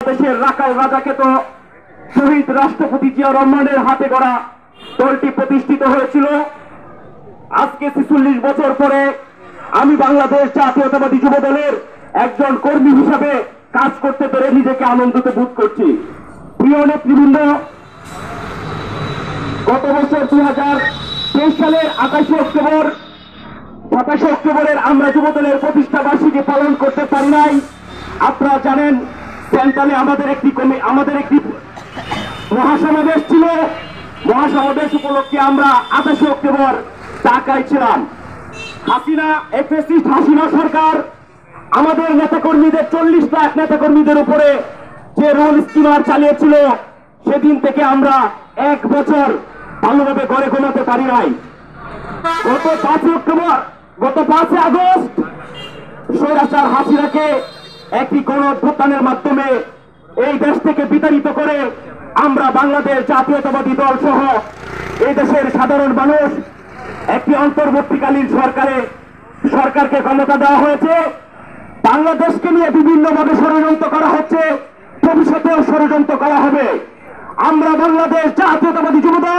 বাংলাদেশের রাখাল রাজাকে তো শহীদ রাষ্ট্রপতি জিয়া রহমানের হাতে গড়া দলটি প্রতিষ্ঠিত হয়েছিল। আজকে ৪৬ বছর পরে আমি বাংলাদেশ জাতীয়তাবাদী যুব দলের একজন কর্মী হিসাবে কাজ করতে পেরে নিজেকে আনন্দিত বোধ করছি। প্রিয় নেতৃবৃন্দ, গত বছর 2023 সালের 27 অক্টোবরের আমরা যুব দলের প্রতিষ্ঠা বার্ষিকী পালন করতে পারি নাই। আপনারা জানেন সেন্ট্রালে আমাদের একটি মহাসমাবেশ ছিল। মহাসমাবেশ উপলক্ষে আমরা 28 অক্টোবর ঢাকায় ছিলাম। হাসিনা সরকার আমাদের নেতাকর্মীদের 40 লাখ নেতাকর্মীদের উপরে যে রুল স্কিমার চালিয়েছিল, সেদিন থেকে আমরা এক বছর ভালোভাবে ঘরে ঘুমাতে পারি নাই। গত 5 আগস্ট স্বৈরাচার হাসিনাকে একটি গণঅভ্যুত্থানের মাধ্যমে এই দেশ থেকে বিতাড়িত করে আমরা বাংলাদেশ জাতীয়তাবাদী দল সহ এই দেশের সাধারণ মানুষ একটি অন্তর্বর্তীকালীন সরকারকে ক্ষমতা দেওয়া হয়েছে। বাংলাদেশকে নিয়ে বিভিন্নভাবে ষড়যন্ত্র করা হচ্ছে, ভবিষ্যতেও ষড়যন্ত্র করা হবে। আমরা বাংলাদেশ জাতীয়তাবাদী যুব দল